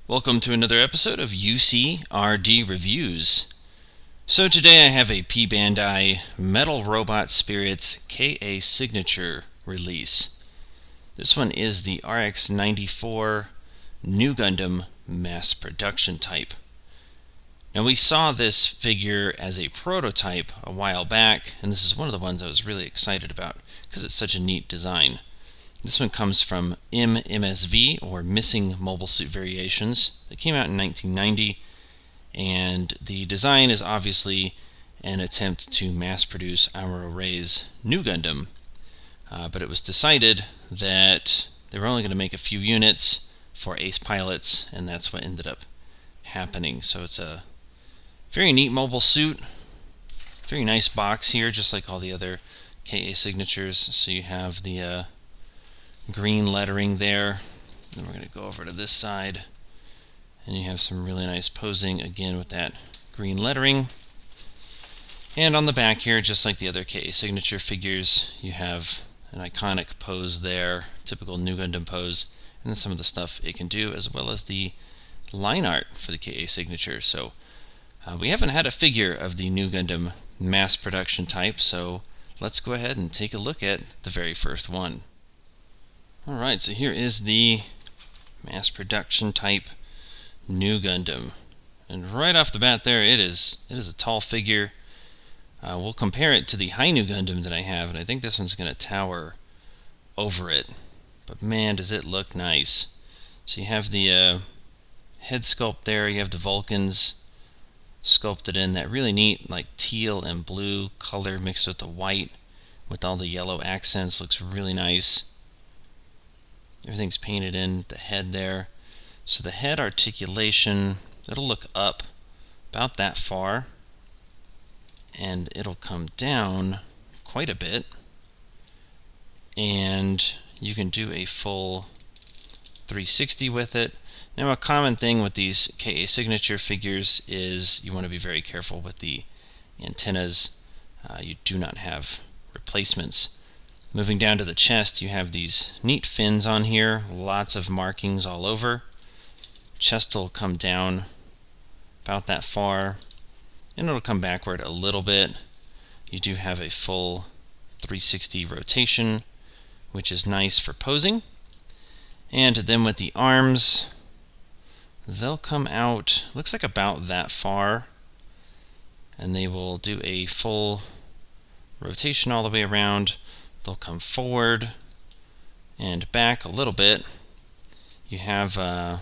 Welcome to another episode of UCRD Reviews. So today I have a P. Bandai Metal Robot Spirits KA Signature release. This one is the RX-94 New Gundam mass production type. Now we saw this figure as a prototype a while back, and this is one of the ones I was really excited about because it's such a neat design. This one comes from M-MSV, or Missing Mobile Suit Variations. It came out in 1990, and the design is obviously an attempt to mass produce Amuro-Ray's New Gundam. But it was decided that they were only going to make a few units for ace pilots, and that's what ended up happening. So it's a very neat mobile suit, very nice box here, just like all the other KA signatures. So you have the green lettering there. Then we're going to go over to this side, and you have some really nice posing again with that green lettering. And on the back here, just like the other KA signature figures, you have an iconic pose there, typical New Gundam pose, and then some of the stuff it can do, as well as the line art for the KA signature. So we haven't had a figure of the New Gundam mass production type, so let's go ahead and take a look at the very first one. Alright, so here is the mass production type New Gundam. And right off the bat there, it is a tall figure. We'll compare it to the high New Gundam that I have, and I think this one's going to tower over it. But man, does it look nice. So you have the head sculpt there, you have the Vulcans sculpted in that really neat like teal and blue color mixed with the white with all the yellow accents. Looks really nice. Everything's painted in the head there. So the head articulation, it'll look up about that far, and it'll come down quite a bit, and you can do a full 360 with it. Now, a common thing with these KA signature figures is you want to be very careful with the antennas. You do not have replacements. Moving down to the chest, you have these neat fins on here, lots of markings all over. Chest will come down about that far, and it'll come backward a little bit. You do have a full 360 rotation, which is nice for posing. And then with the arms, they'll come out, looks like about that far, and they will do a full rotation all the way around. They'll come forward and back a little bit. You have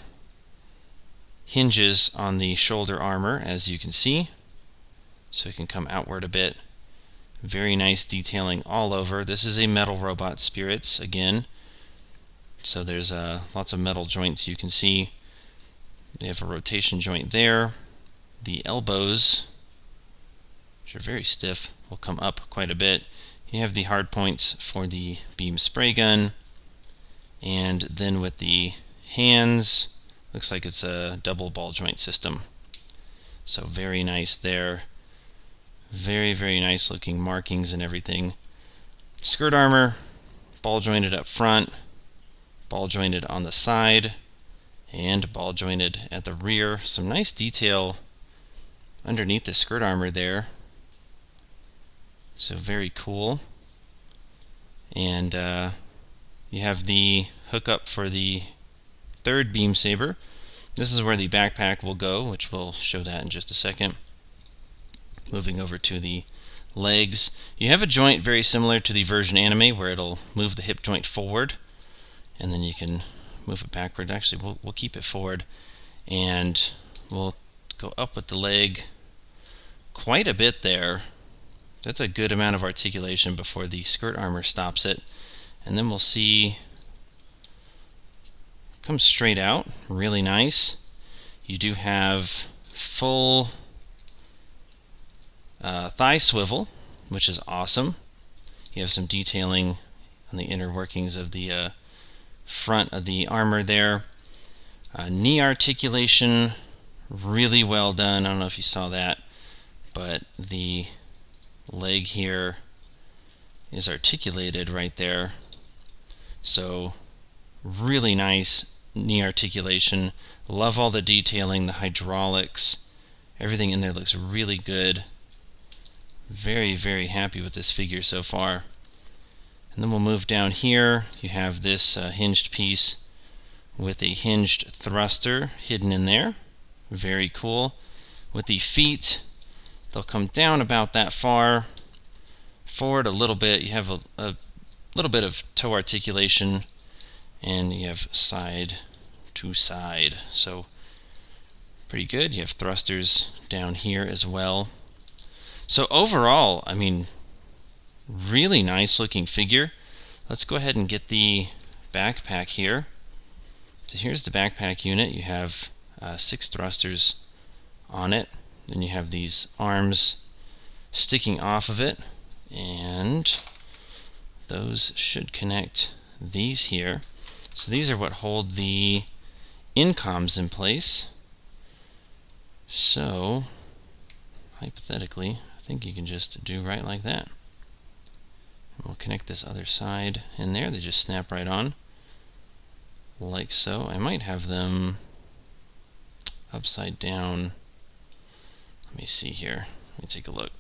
hinges on the shoulder armor, as you can see, so it can come outward a bit. Very nice detailing all over. This is a Metal Robot Spirits again, so there's lots of metal joints you can see. They have a rotation joint there. The elbows, which are very stiff, will come up quite a bit. You have the hard points for the beam spray gun, and then with the hands, looks like it's a double ball joint system. So very nice there. Very, very nice looking markings and everything. Skirt armor, ball jointed up front, ball jointed on the side, and ball jointed at the rear. Some nice detail underneath the skirt armor there. So very cool. And you have the hookup for the third beam saber. This is where the backpack will go, which we'll show that in just a second. Moving over to the legs, you have a joint very similar to the version anime where it'll move the hip joint forward, and then you can move it backward. Actually, we'll keep it forward, and we'll go up with the leg quite a bit there. That's a good amount of articulation before the skirt armor stops it. And then we'll see, comes straight out, really nice. You do have full thigh swivel, which is awesome. You have some detailing on the inner workings of the front of the armor there. Knee articulation, really well done. I don't know if you saw that, but the leg here is articulated right there. So really nice knee articulation. Love all the detailing, the hydraulics. Everything in there looks really good. Very, very happy with this figure so far. And then we'll move down here. You have this hinged piece with a hinged thruster hidden in there. Very cool. With the feet, they'll come down about that far. Forward a little bit. You have a little bit of toe articulation, and you have side to side. So pretty good. You have thrusters down here as well. So overall, I mean, really nice looking figure. Let's go ahead and get the backpack here. So here's the backpack unit. You have 6 thrusters on it. Then you have these arms sticking off of it, and those should connect these here. So these are what hold the incoms in place. So hypothetically, I think you can just do right like that. And we'll connect this other side in there. They just snap right on, like so. I might have them upside down. Let me see here. Let me take a look.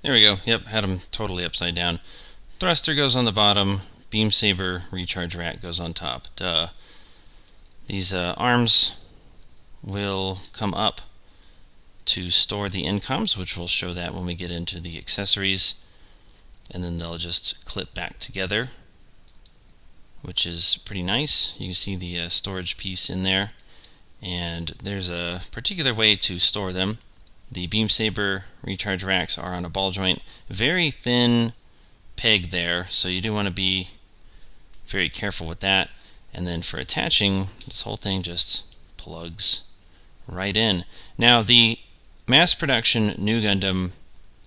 There we go. Yep, had them totally upside down. Thruster goes on the bottom. Beam saber recharge rack goes on top. Duh. These arms will come up to store the incoms, which we'll show that when we get into the accessories. And then they'll just clip back together, which is pretty nice. You can see the storage piece in there. And there's a particular way to store them. The beam saber recharge racks are on a ball joint, very thin peg there, so you do want to be very careful with that. And then for attaching, this whole thing just plugs right in. Now the mass production new Gundam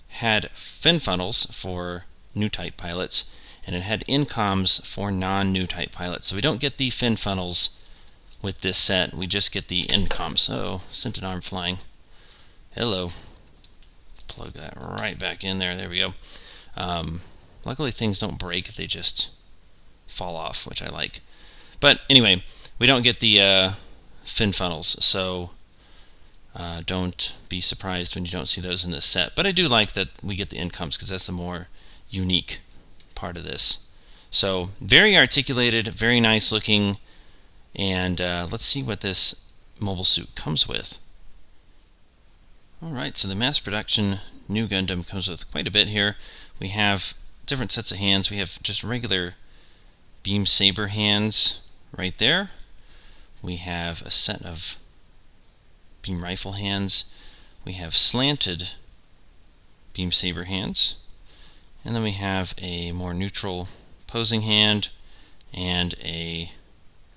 had fin funnels for new type pilots, and it had incoms for non-new type pilots. So we don't get the fin funnels with this set, we just get the incoms. Oh, sent an arm flying. Hello. Plug that right back in there. There we go. Luckily things don't break, they just fall off, which I like. But anyway, we don't get the fin funnels, so don't be surprised when you don't see those in this set. But I do like that we get the incomes, because that's the more unique part of this. So very articulated, very nice looking, and let's see what this mobile suit comes with. Alright, so the mass production new Gundam comes with quite a bit here. We have different sets of hands. We have just regular beam saber hands right there. We have a set of beam rifle hands. We have slanted beam saber hands. And then we have a more neutral posing hand and a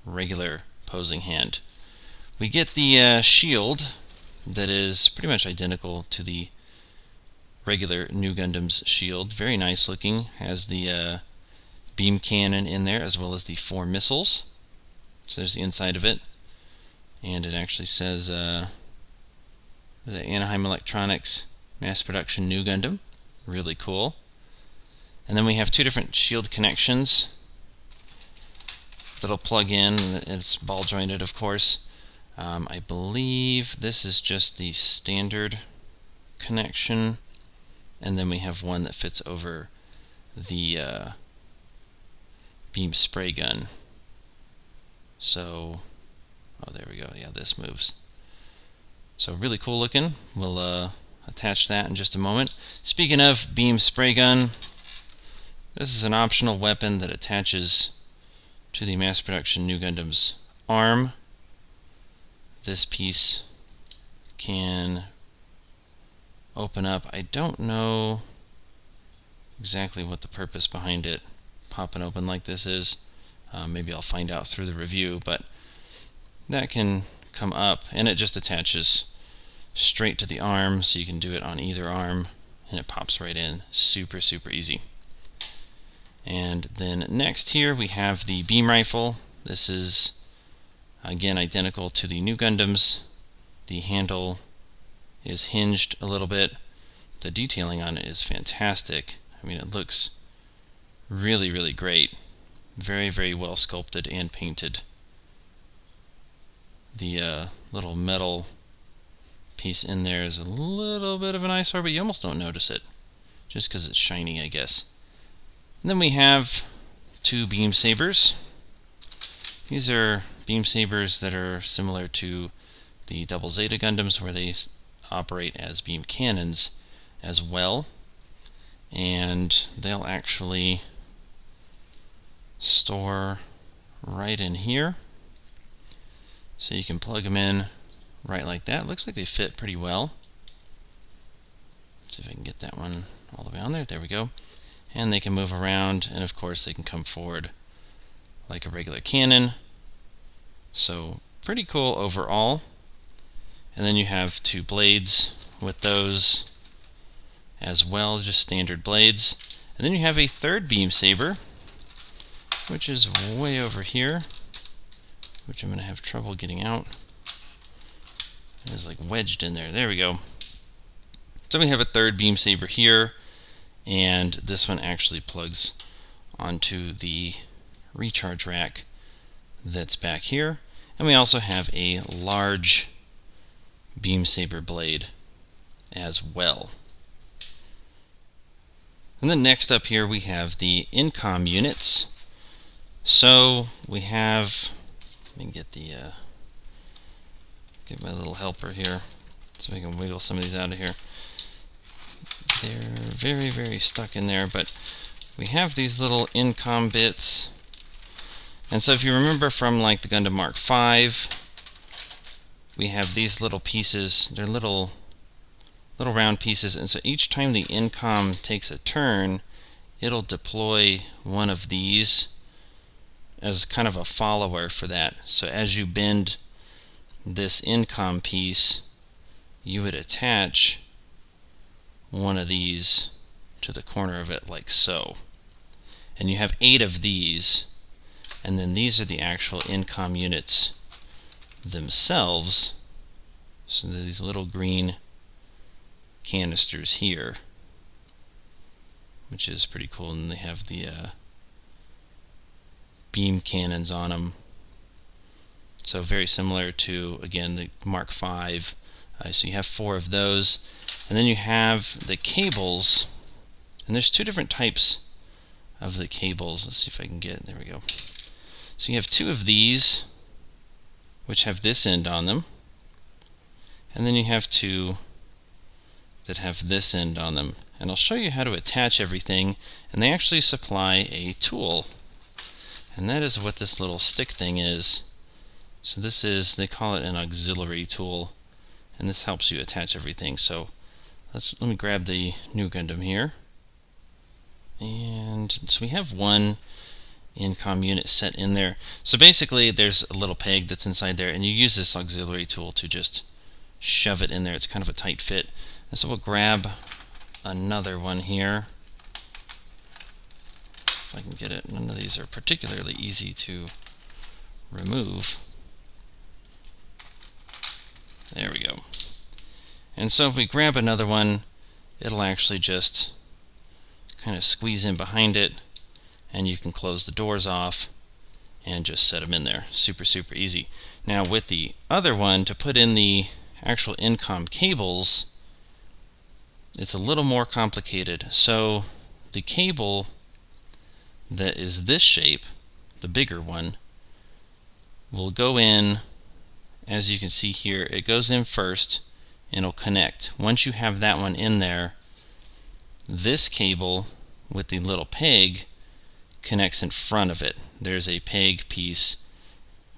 regular posing hand. We get the shield that is pretty much identical to the regular new Gundam's shield. Very nice looking. Has the beam cannon in there as well as the 4 missiles. So there's the inside of it. And it actually says the Anaheim Electronics mass production new Gundam. Really cool. And then we have 2 different shield connections that'll plug in. It's ball jointed, of course. I believe this is just the standard connection, and then we have one that fits over the beam spray gun. So, oh, there we go. Yeah, this moves. So really cool looking. We'll attach that in just a moment. Speaking of beam spray gun, this is an optional weapon that attaches to the mass production new Gundam's arm. This piece can open up. I don't know exactly what the purpose behind it popping open like this is. Maybe I'll find out through the review, but that can come up, and it just attaches straight to the arm, so you can do it on either arm, and it pops right in. Super, super easy. And then next here we have the beam rifle. This is again identical to the new Gundams. The handle is hinged a little bit. The detailing on it is fantastic. I mean, it looks really, really great. Very, very well sculpted and painted. the little metal piece in there is a little bit of an eyesore, but you almost don't notice it, just because it's shiny, I guess. And then we have two beam sabers. These are beam sabers that are similar to the Double Zeta Gundams, where they operate as beam cannons as well. And they'll actually store right in here. So you can plug them in right like that. Looks like they fit pretty well. Let's see if I can get that one all the way on there. There we go. And they can move around, and of course they can come forward like a regular cannon. So pretty cool overall. And then you have two blades with those as well, just standard blades. And then you have a third beam saber, which is way over here, which I'm going to have trouble getting out. It is like wedged in there. There we go. So we have a third beam saber here, and this one actually plugs onto the recharge rack that's back here. And we also have a large beam saber blade as well. And then next up here we have the INCOM units. So we have, let me get my little helper here so we can wiggle some of these out of here. They're very, very stuck in there, but we have these little INCOM bits. And so if you remember from like the Gundam Mark V, we have these little pieces. They're little round pieces, and so each time the INCOM takes a turn, it'll deploy one of these as kind of a follower for that. So as you bend this INCOM piece, you would attach one of these to the corner of it like so. And you have 8 of these, and then these are the actual INCOM units themselves. So these little green canisters here, which is pretty cool, and they have the beam cannons on them. So very similar to, again, the Mark V. So you have 4 of those, and then you have the cables, and there's 2 different types of the cables. Let's see if I can get, there we go. So you have 2 of these, which have this end on them, and then you have 2 that have this end on them. And I'll show you how to attach everything, and they actually supply a tool, and that is what this little stick thing is. So this is, they call it an auxiliary tool, and this helps you attach everything. So let me grab the new Gundam here, and so we have one INCOM unit set in there. So basically there's a little peg that's inside there, and you use this auxiliary tool to just shove it in there. It's kind of a tight fit. And so we'll grab another one here, if I can get it. None of these are particularly easy to remove. There we go. And so if we grab another one, it'll actually just kind of squeeze in behind it, and you can close the doors off and just set them in there. Super, super easy. Now with the other one, to put in the actual INCOM cables, it's a little more complicated. So the cable that is this shape, the bigger one, will go in, as you can see here, it goes in first and it'll connect. Once you have that one in there, this cable with the little peg connects in front of it. There's a peg piece.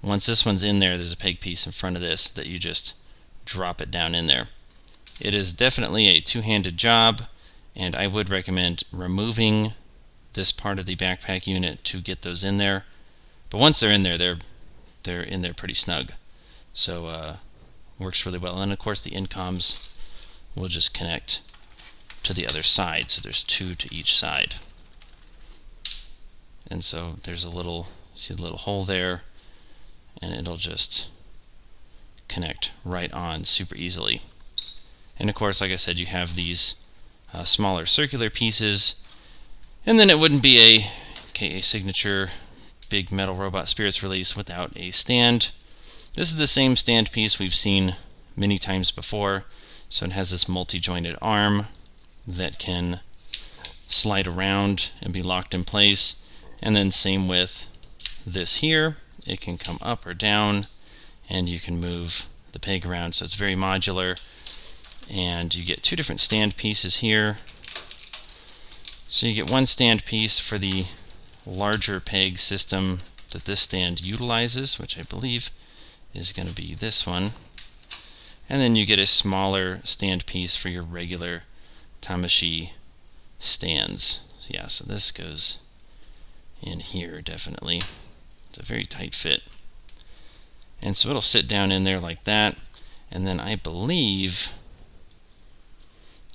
Once this one's in there, there's a peg piece in front of this that you just drop it down in there. It is definitely a two-handed job, and I would recommend removing this part of the backpack unit to get those in there. But once they're in there, they're in there pretty snug. So works really well. And of course the INCOMs will just connect to the other side, so there's 2 to each side. And so there's a little, see the little hole there, and it'll just connect right on super easily. And of course, like I said, you have these smaller circular pieces, and then it wouldn't be a KA Signature Big Metal Robot Spirits release without a stand. This is the same stand piece we've seen many times before. So it has this multi-jointed arm that can slide around and be locked in place. And then same with this here. It can come up or down, and you can move the peg around. So it's very modular. And you get two different stand pieces here. So you get one stand piece for the larger peg system that this stand utilizes, which I believe is going to be this one. And then you get a smaller stand piece for your regular Tamashii stands. Yeah, so this goes in here definitely. It's a very tight fit. And so it'll sit down in there like that. And then I believe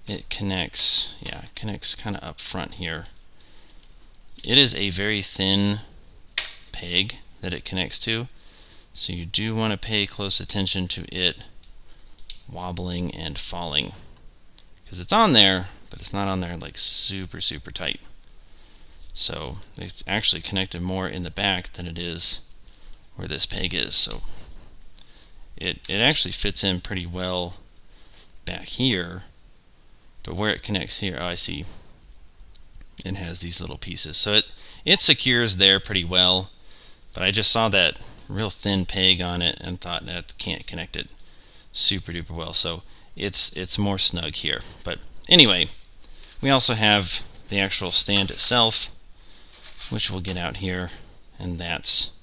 it connects, yeah, it connects kind of up front here. It is a very thin peg that it connects to, so you do want to pay close attention to it wobbling and falling, because it's on there, but it's not on there like super tight. So it's actually connected more in the back than it is where this peg is. So it actually fits in pretty well back here, but where it connects here, oh, I see, it has these little pieces. So it secures there pretty well, but I just saw that real thin peg on it and thought that can't connect it super duper well. So it's more snug here. But anyway, we also have the actual stand itself, which we'll get out here, and that's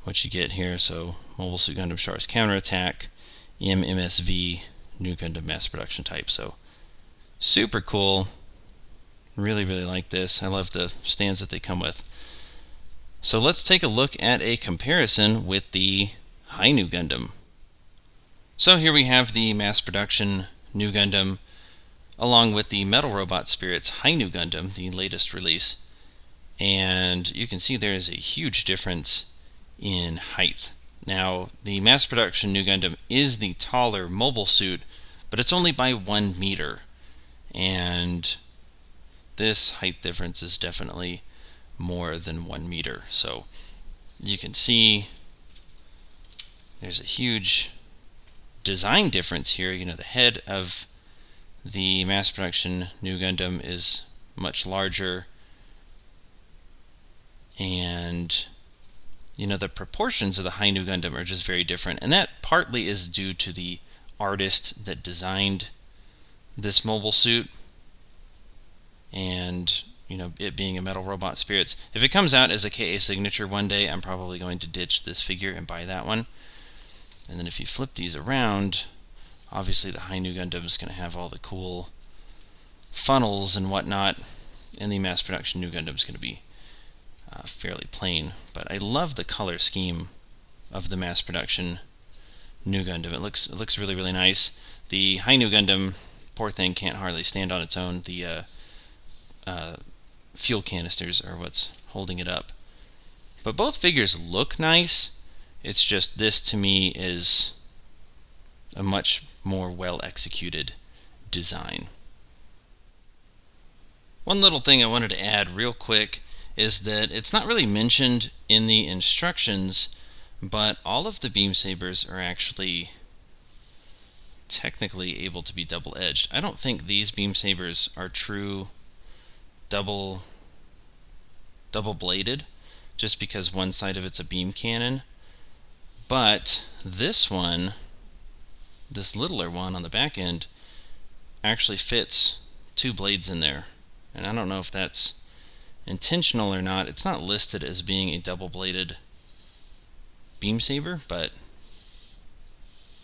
what you get here. So Mobile Suit Gundam Char's Counterattack, M-MSV, New Gundam Mass Production Type. So super cool. Really like this. I love the stands that they come with. So let's take a look at a comparison with the Hi-Nu Gundam. So here we have the mass production New Gundam along with the Metal Robot Spirit's Hi-Nu Gundam, the latest release. And you can see there is a huge difference in height. Now, the mass production New Gundam is the taller mobile suit, but it's only by 1 meter. And this height difference is definitely more than 1 meter. So you can see there's a huge design difference here. You know, the head of the mass production New Gundam is much larger, and you know, the proportions of the Hi-Nu Gundam are just very different, and that partly is due to the artist that designed this mobile suit, and you know, it being a Metal Robot Spirits. If it comes out as a KA signature one day, I'm probably going to ditch this figure and buy that one. And then if you flip these around, obviously the Hi-Nu Gundam is going to have all the cool funnels and whatnot, and the mass production New Gundam is going to be fairly plain. But I love the color scheme of the mass production New Gundam. It looks really nice. The Hi-Nu Gundam, poor thing, can't hardly stand on its own. The fuel canisters are what's holding it up. But both figures look nice. It's just this to me is a much more well executed design. One little thing I wanted to add real quick is that it's not really mentioned in the instructions, but all of the beam sabers are actually technically able to be double-edged. I don't think these beam sabers are true double-bladed, just because one side of it's a beam cannon. But this one, this littler one on the back end, actually fits 2 blades in there. And I don't know if that's intentional or not. It's not listed as being a double-bladed beam saber, but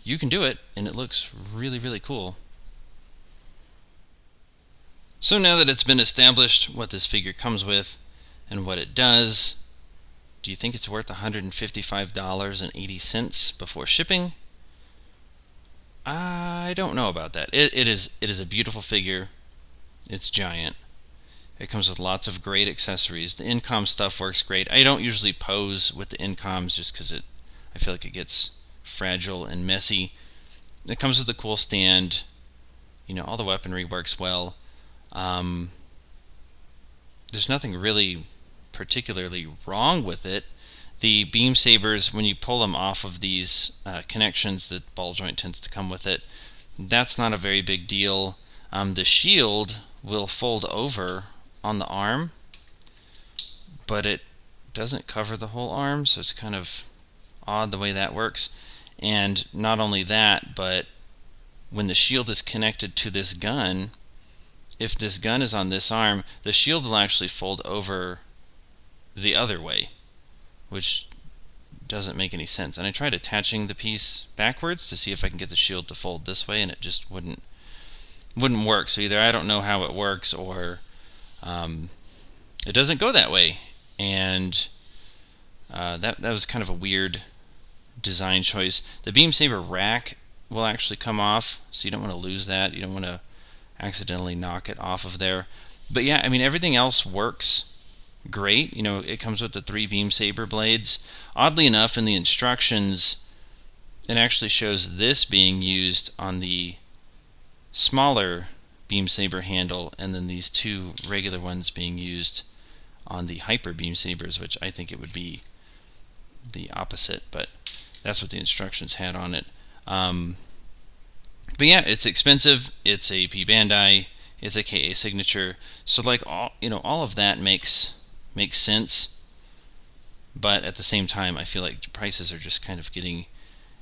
you can do it, and it looks really cool. So now that it's been established what this figure comes with and what it does, do you think it's worth $155.80 before shipping? I don't know about that. It is a beautiful figure. It's giant. It comes with lots of great accessories. The Incom stuff works great. I don't usually pose with the Incoms just because I feel like it gets fragile and messy. It comes with a cool stand. You know, all the weaponry works well. There's nothing really particularly wrong with it. The beam sabers, when you pull them off of these connections, the ball joint tends to come with it. That's not a very big deal. The shield will fold over on the arm, but it doesn't cover the whole arm, so it's kind of odd the way that works. And not only that, but when the shield is connected to this gun, if this gun is on this arm, the shield will actually fold over the other way, which doesn't make any sense. And I tried attaching the piece backwards to see if I can get the shield to fold this way, and it just wouldn't work. So either I don't know how it works, or it doesn't go that way. And that was kind of a weird design choice. The beam saber rack will actually come off, so you don't want to lose that. You don't want to accidentally knock it off of there. But yeah, I mean, everything else works great. You know, it comes with the 3 beam saber blades. Oddly enough, in the instructions, it actually shows this being used on the smaller beam saber handle, and then these 2 regular ones being used on the hyper beam sabers, which I think it would be the opposite, but that's what the instructions had on it. But yeah, it's expensive. It's a P Bandai. It's a KA signature. So like all of that makes sense. But at the same time, I feel like prices are just kind of getting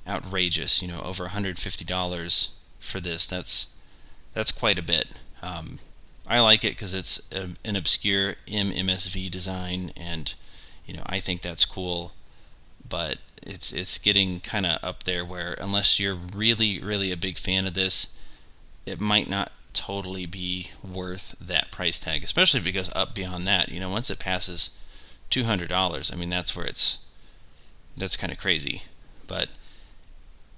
outrageous. You know, over $150 for this. That's quite a bit. I like it because it's an obscure M-MSV design, and I think that's cool. But it's getting kind of up there where, unless you're really a big fan of this, it might not totally be worth that price tag, especially if it goes up beyond that. Once it passes $200, I mean, that's kind of crazy. But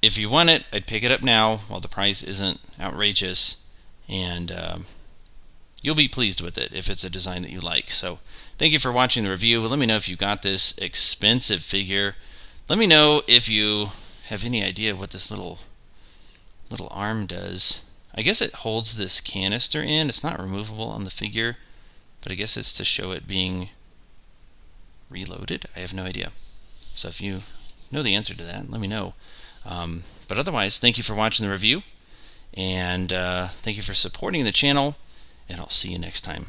if you want it, I'd pick it up now while the price isn't outrageous, and you'll be pleased with it if it's a design that you like. So thank you for watching the review. Let me know if you got this expensive figure. Let me know if you have any idea what this little arm does. I guess it holds this canister in. It's not removable on the figure, but I guess it's to show it being reloaded. I have no idea. So if you know the answer to that, let me know. But otherwise, thank you for watching the review, and thank you for supporting the channel, and I'll see you next time.